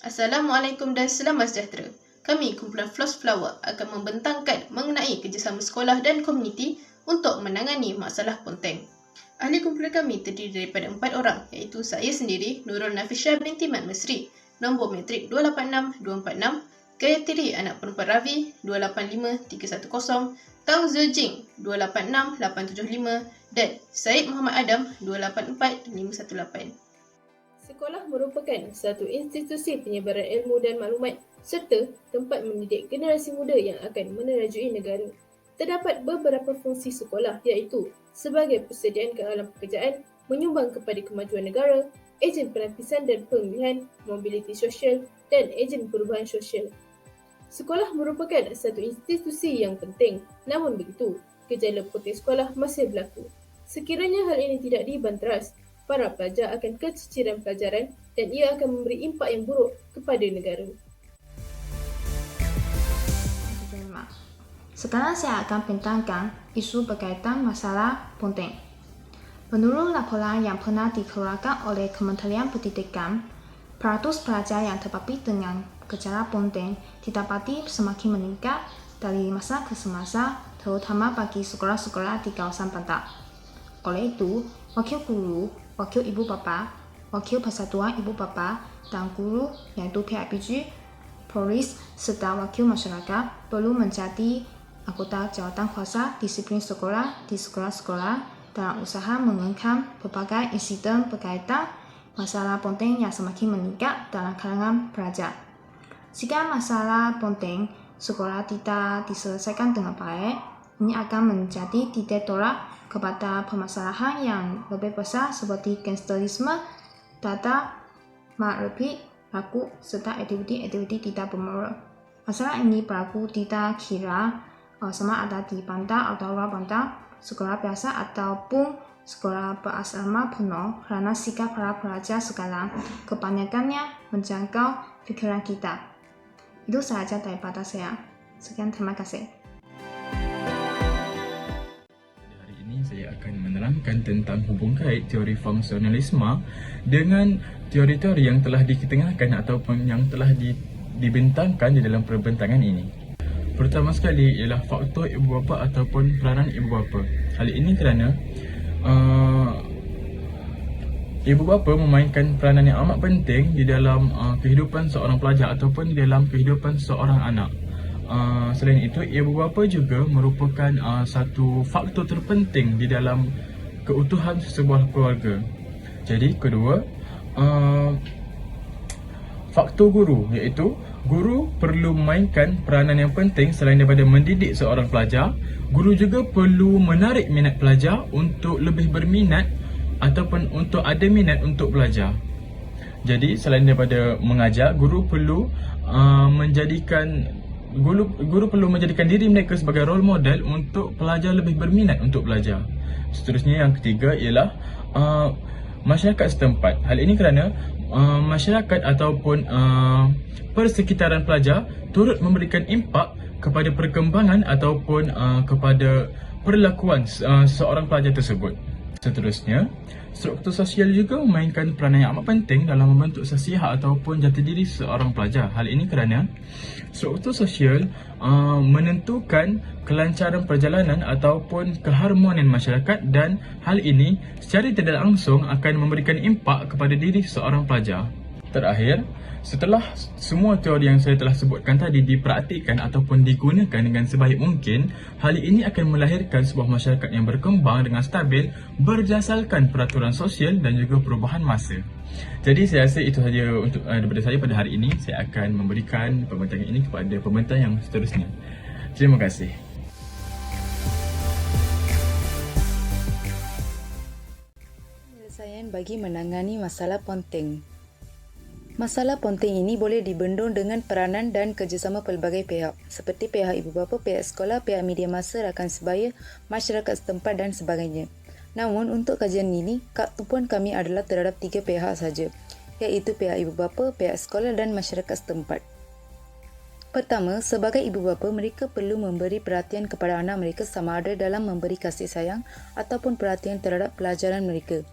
Assalamualaikum dan selamat sejahtera. Kami, Kumpulan Floss Flower, akan membentangkan mengenai kerjasama sekolah dan komuniti untuk menangani masalah ponteng. Ahli kumpulan kami terdiri daripada 4 orang, iaitu saya sendiri, Nurul Nafisha binti Mat Mesri, nombor matrik 286246, Gayatri anak perempuan Ravi 285310, Tang Zijing 286875 dan Syed Muhammad Adam 284518. Sekolah merupakan satu institusi penyebaran ilmu dan maklumat serta tempat mendidik generasi muda yang akan menerajui negara. Terdapat beberapa fungsi sekolah iaitu sebagai persediaan ke alam pekerjaan, menyumbang kepada kemajuan negara, ejen pelapisan dan pemilihan, mobiliti sosial dan ejen perubahan sosial. Sekolah merupakan satu institusi yang penting, namun begitu, gejala ponteng sekolah masih berlaku. Sekiranya hal ini tidak dibanteras, para pelajar akan keciciran pelajaran dan ia akan memberi impak yang buruk kepada negara. Sekarang saya akan bentangkan isu berkaitan masalah ponteng. Menurut laporan yang pernah dikeluarkan oleh Kementerian Pendidikan, peratus pelajar yang terpapar dengan gejala ponteng didapati semakin meningkat dari masa ke semasa, terutama bagi sekolah-sekolah di kawasan pantai. Oleh itu, wakil guru, wakil ibu bapa, wakil persatuan ibu bapa, dan guru iaitu PIPG, polis serta wakil masyarakat perlu menjadi anggota jawatan kuasa disiplin sekolah di sekolah-sekolah dalam usaha mengungkap berbagai insiden berkaitan masalah ponteng yang semakin meningkat dalam kalangan pelajar. Jika masalah ponteng sekolah tidak diselesaikan dengan baik, ini akan menjadi titik tolak kepada permasalahan yang lebih besar seperti gangsterisme, data, makrifat, laku, serta aktiviti-aktiviti tidak bermoral. Masalah ini berlaku tidak kira sama ada di pantai atau luar pantai, sekolah biasa ataupun sekolah berasrama penuh, karena sikap para pelajar sekarang kebanyakannya menjangkau pikiran kita. Itu saja daripada saya. Sekian, terima kasih. Hari ini saya akan menerangkan tentang hubung kait teori fungsionalisme dengan teori-teori yang telah diketengahkan ataupun yang telah dibentangkan di dalam perbentangan ini. Pertama sekali ialah faktor ibu bapa ataupun peranan ibu bapa. Hal ini kerana ibu bapa memainkan peranan yang amat penting di dalam kehidupan seorang pelajar ataupun di dalam kehidupan seorang anak. Selain itu, ibu bapa juga merupakan satu faktor terpenting di dalam keutuhan sebuah keluarga. Jadi, kedua, faktor guru, iaitu guru perlu memainkan peranan yang penting selain daripada mendidik seorang pelajar. Guru juga perlu menarik minat pelajar untuk lebih berminat ataupun untuk ada minat untuk belajar. Jadi selain daripada mengajar, guru perlu menjadikan diri mereka sebagai role model untuk pelajar lebih berminat untuk belajar. Seterusnya, yang ketiga ialah masyarakat setempat. Hal ini kerana masyarakat ataupun persekitaran pelajar turut memberikan impak kepada perkembangan ataupun kepada perlakuan seorang pelajar tersebut. Seterusnya, struktur sosial juga memainkan peranan yang amat penting dalam membentuk sesihat ataupun jati diri seorang pelajar. Hal ini kerana struktur sosial menentukan kelancaran perjalanan ataupun keharmonian masyarakat, dan hal ini secara tidak langsung akan memberikan impak kepada diri seorang pelajar. Terakhir, setelah semua teori yang saya telah sebutkan tadi dipraktikkan ataupun digunakan dengan sebaik mungkin, hal ini akan melahirkan sebuah masyarakat yang berkembang dengan stabil berdasarkan peraturan sosial dan juga perubahan masa. Jadi saya rasa itu sahaja untuk daripada saya pada hari ini. Saya akan memberikan pembentangan ini kepada pembentang yang seterusnya. Terima kasih. Penyelesaian bagi menangani masalah ponteng. Masalah ponteng ini boleh dibendung dengan peranan dan kerjasama pelbagai pihak seperti pihak ibu bapa, pihak sekolah, pihak media massa, rakan sebaya, masyarakat setempat dan sebagainya. Namun untuk kajian ini, tumpuan kami adalah terhadap 3 pihak saja, iaitu pihak ibu bapa, pihak sekolah dan masyarakat setempat. Pertama, sebagai ibu bapa, mereka perlu memberi perhatian kepada anak mereka sama ada dalam memberi kasih sayang ataupun perhatian terhadap pelajaran mereka.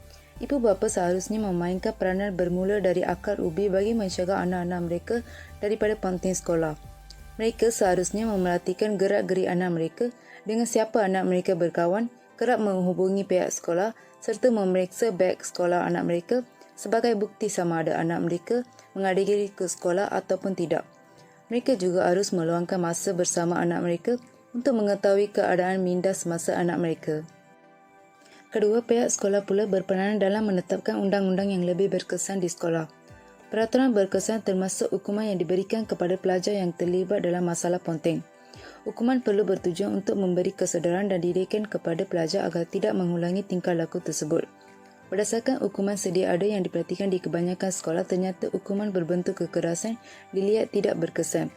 Ibu bapa seharusnya memainkan peranan bermula dari akar ubi bagi mencegah anak-anak mereka daripada ponteng sekolah. Mereka seharusnya memerhatikan gerak-gerik anak mereka dengan siapa anak mereka berkawan, kerap menghubungi pihak sekolah serta memeriksa beg sekolah anak mereka sebagai bukti sama ada anak mereka menghadiri ke sekolah ataupun tidak. Mereka juga harus meluangkan masa bersama anak mereka untuk mengetahui keadaan minda semasa anak mereka. Kedua, pihak sekolah pula berperanan dalam menetapkan undang-undang yang lebih berkesan di sekolah. Peraturan berkesan termasuk hukuman yang diberikan kepada pelajar yang terlibat dalam masalah ponteng. Hukuman perlu bertujuan untuk memberi kesedaran dan didikan kepada pelajar agar tidak mengulangi tingkah laku tersebut. Berdasarkan hukuman sedia ada yang diperhatikan di kebanyakan sekolah, ternyata hukuman berbentuk kekerasan dilihat tidak berkesan.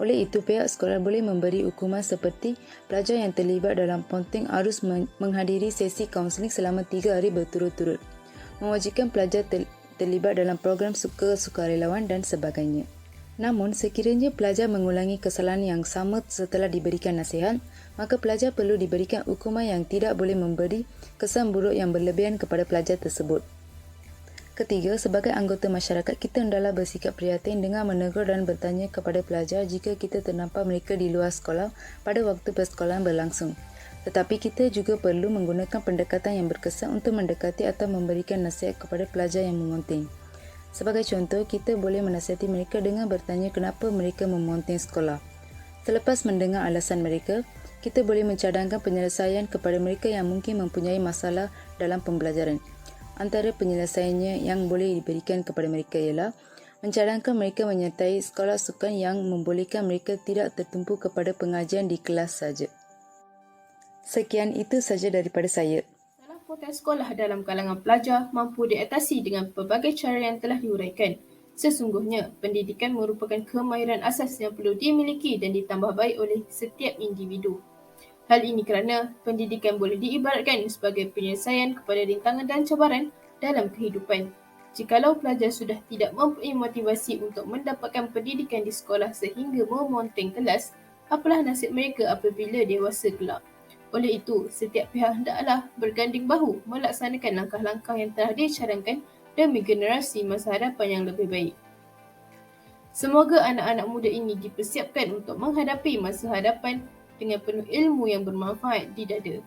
Oleh itu, pihak sekolah boleh memberi hukuman seperti pelajar yang terlibat dalam ponteng harus menghadiri sesi kaunseling selama 3 hari berturut-turut, mewajibkan pelajar terlibat dalam program sukarelawan dan sebagainya. Namun, sekiranya pelajar mengulangi kesalahan yang sama setelah diberikan nasihat, maka pelajar perlu diberikan hukuman yang tidak boleh memberi kesan buruk yang berlebihan kepada pelajar tersebut. Ketiga, sebagai anggota masyarakat, kita hendaklah bersikap prihatin dengan menegur dan bertanya kepada pelajar jika kita ternampak mereka di luar sekolah pada waktu persekolahan berlangsung. Tetapi kita juga perlu menggunakan pendekatan yang berkesan untuk mendekati atau memberikan nasihat kepada pelajar yang memonteng. Sebagai contoh, kita boleh menasihati mereka dengan bertanya kenapa mereka memonteng sekolah. Selepas mendengar alasan mereka, kita boleh mencadangkan penyelesaian kepada mereka yang mungkin mempunyai masalah dalam pembelajaran. Antara penyelesaiannya yang boleh diberikan kepada mereka ialah mencadangkan mereka menyertai sekolah sukan yang membolehkan mereka tidak tertumpu kepada pengajian di kelas saja. Sekian itu saja daripada saya. Masalah ponteng sekolah dalam kalangan pelajar mampu diatasi dengan pelbagai cara yang telah diuraikan. Sesungguhnya, pendidikan merupakan kemahiran asas yang perlu dimiliki dan ditambah baik oleh setiap individu. Hal ini kerana pendidikan boleh diibaratkan sebagai penyelesaian kepada rintangan dan cabaran dalam kehidupan. Jikalau pelajar sudah tidak mempunyai motivasi untuk mendapatkan pendidikan di sekolah sehingga memonteng kelas, apalah nasib mereka apabila dewasa kelak. Oleh itu, setiap pihak hendaklah berganding bahu melaksanakan langkah-langkah yang telah dicadangkan demi generasi masa hadapan yang lebih baik. Semoga anak-anak muda ini dipersiapkan untuk menghadapi masa hadapan dengan penuh ilmu yang bermanfaat di dada.